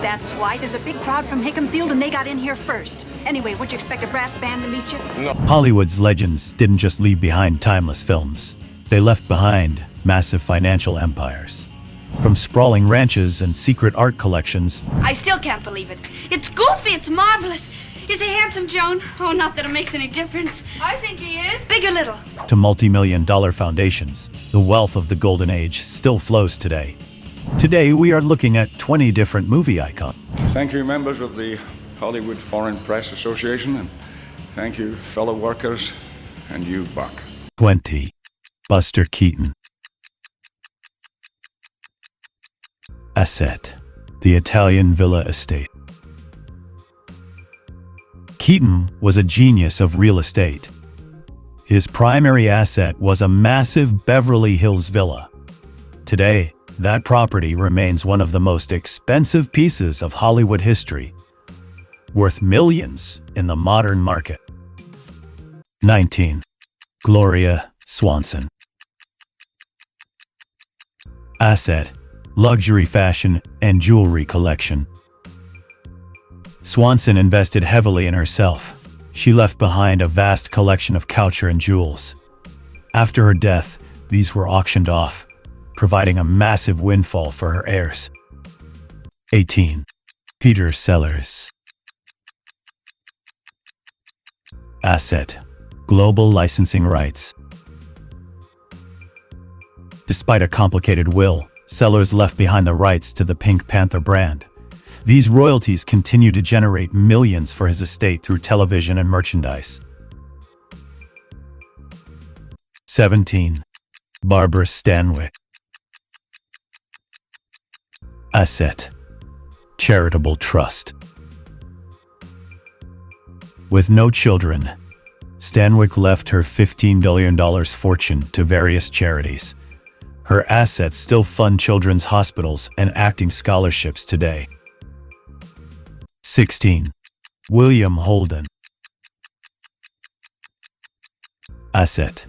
that's why. There's a big crowd from Hickenfield and they got in here first. Anyway, would you expect a brass band to meet you? No. Hollywood's legends didn't just leave behind timeless films. They left behind massive financial empires. From sprawling ranches and secret art collections, I still can't believe it. It's goofy, it's marvelous. Is he handsome, Joan? Oh, not that it makes any difference. I think he is. Big or little? to multi-million-dollar foundations, the wealth of the Golden Age still flows today. Today, we are looking at 20 different movie icons. Thank you, members of the Hollywood Foreign Press Association, and thank you, fellow workers, and you, Buck. 20. Buster Keaton. Asset. The Italian Villa Estate. Keaton was a genius of real estate. His primary asset was a massive Beverly Hills villa. Today, that property remains one of the most expensive pieces of Hollywood history, worth millions in the modern market. 19. Gloria Swanson. Asset. Luxury fashion and jewelry collection. Swanson invested heavily in herself. She left behind a vast collection of couture and jewels. After her death, these were auctioned off, providing a massive windfall for her heirs. 18. Peter Sellers. Asset. Global licensing rights. Despite a complicated will, Sellers left behind the rights to the Pink Panther brand. These royalties continue to generate millions for his estate through television and merchandise. 17. Barbara Stanwyck. Asset. Charitable trust. With no children, Stanwyck left her $15 billion fortune to various charities. Her assets still fund children's hospitals and acting scholarships today. 16. William Holden. Asset.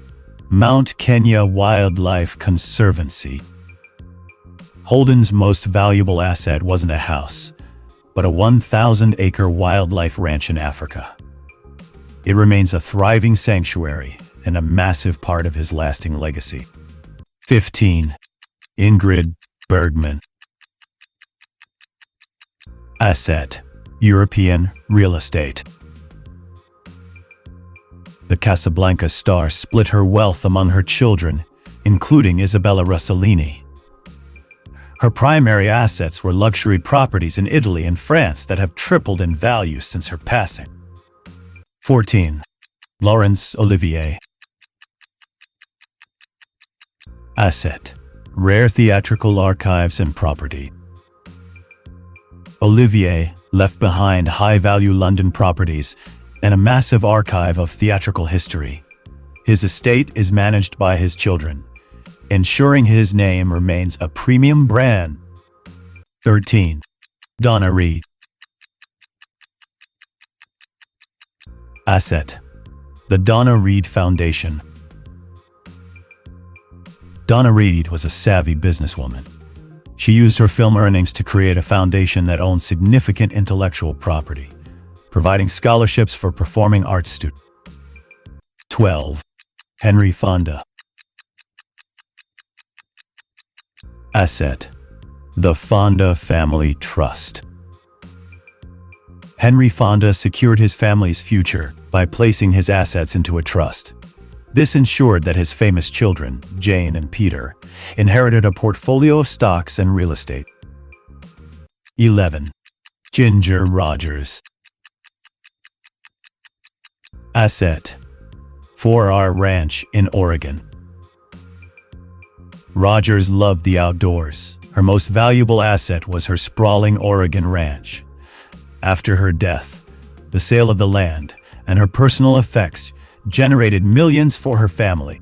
Mount Kenya Wildlife Conservancy. Holden's most valuable asset wasn't a house, but a 1,000-acre wildlife ranch in Africa. It remains a thriving sanctuary and a massive part of his lasting legacy. 15. Ingrid Bergman. Asset. European real estate. The Casablanca star split her wealth among her children, including Isabella Rossellini. Her primary assets were luxury properties in Italy and France that have tripled in value since her passing. 14. Laurence Olivier. Asset. Rare theatrical archives and property. Olivier left behind high-value London properties and a massive archive of theatrical history. His estate is managed by his children, ensuring his name remains a premium brand. 13. Donna Reed. Asset. The Donna Reed Foundation. Donna Reed was a savvy businesswoman. She used her film earnings to create a foundation that owned significant intellectual property, providing scholarships for performing arts students. 12. Henry Fonda. Asset. The Fonda Family Trust. Henry Fonda secured his family's future by placing his assets into a trust. This ensured that his famous children, Jane and Peter, inherited a portfolio of stocks and real estate. 11. Ginger Rogers. Asset. 4R Ranch in Oregon. Rogers loved the outdoors. Her most valuable asset was her sprawling Oregon ranch. After her death, the sale of the land and her personal effects generated millions for her family.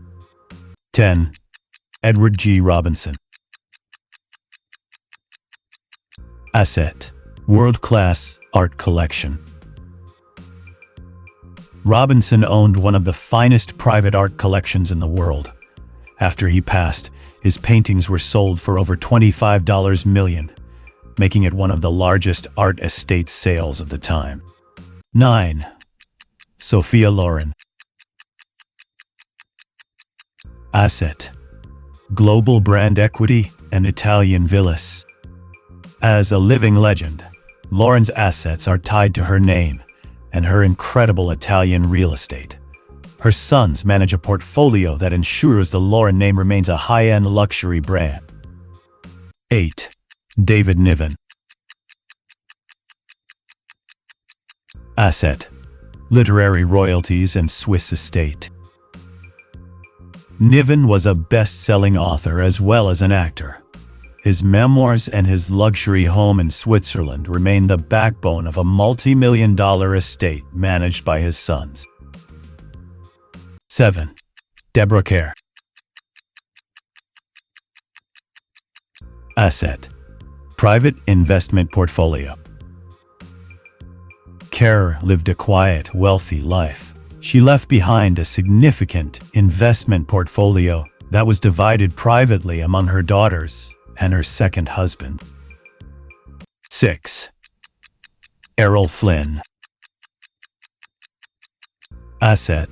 10. Edward G. Robinson. Asset. World-class art collection. Robinson owned one of the finest private art collections in the world. After he passed, his paintings were sold for over $25 million. making it one of the largest art estate sales of the time. 9. Sophia Loren. Asset: global brand equity and Italian villas. As a living legend, Loren's assets are tied to her name and her incredible Italian real estate. Her sons manage a portfolio that ensures the Loren name remains a high-end luxury brand. 8. David Niven. Asset: literary royalties and Swiss estate. Niven was a best-selling author as well as an actor. His memoirs and his luxury home in Switzerland remain the backbone of a multi-million-dollar estate managed by his sons. 7. Deborah Kerr. Asset: private investment portfolio. Kerr lived a quiet, wealthy life. She left behind a significant investment portfolio that was divided privately among her daughters and her second husband. 6. Errol Flynn. Asset: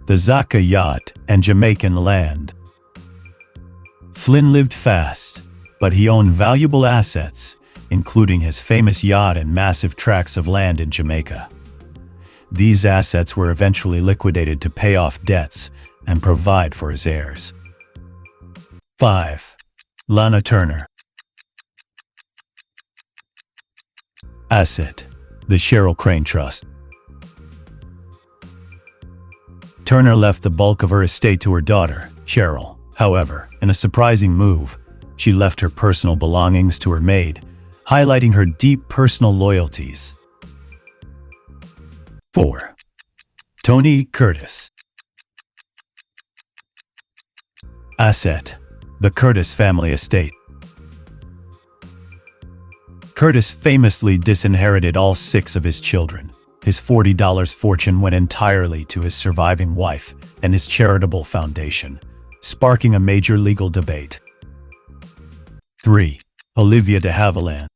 the Zaka yacht and Jamaican land. Flynn lived fast, but he owned valuable assets, including his famous yacht and massive tracts of land in Jamaica. These assets were eventually liquidated to pay off debts and provide for his heirs. 5. Lana Turner. Asset: the Cheryl Crane Trust. Turner left the bulk of her estate to her daughter, Cheryl. However, in a surprising move, she left her personal belongings to her maid, highlighting her deep personal loyalties. 4. Tony Curtis. Asset: the Curtis family estate. Curtis famously disinherited all 6 of his children. His $40 fortune went entirely to his surviving wife and his charitable foundation, sparking a major legal debate. 3. Olivia de Havilland.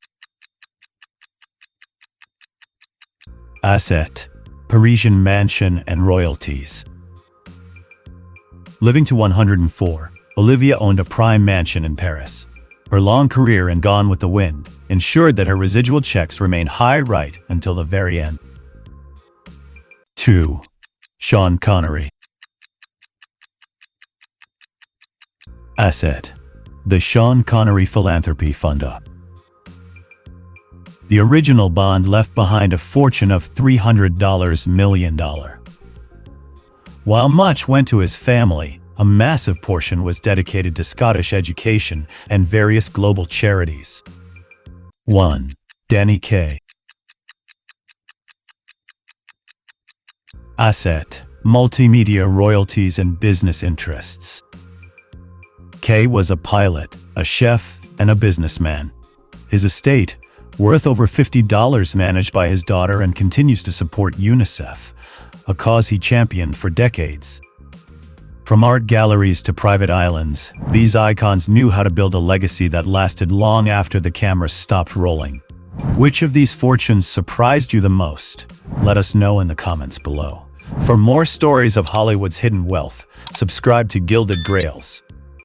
Asset: Parisian mansion and royalties. Living to 104, Olivia owned a prime mansion in Paris. Her long career in Gone with the Wind ensured that her residual checks remained high right until the very end. 2. Sean Connery. Asset: the Sean Connery Philanthropy Fund. The original bond left behind a fortune of $300 million. While much went to his family, a massive portion was dedicated to Scottish education and various global charities. 1. Danny Kaye. Asset: multimedia royalties and business interests. Kaye was a pilot, a chef, and a businessman. His estate, worth over $50, managed by his daughter and continues to support UNICEF, a cause he championed for decades. From art galleries to private islands, these icons knew how to build a legacy that lasted long after the camera stopped rolling. Which of these fortunes surprised you the most? Let us know in the comments below. For more stories of Hollywood's hidden wealth, subscribe to Gilded Grails.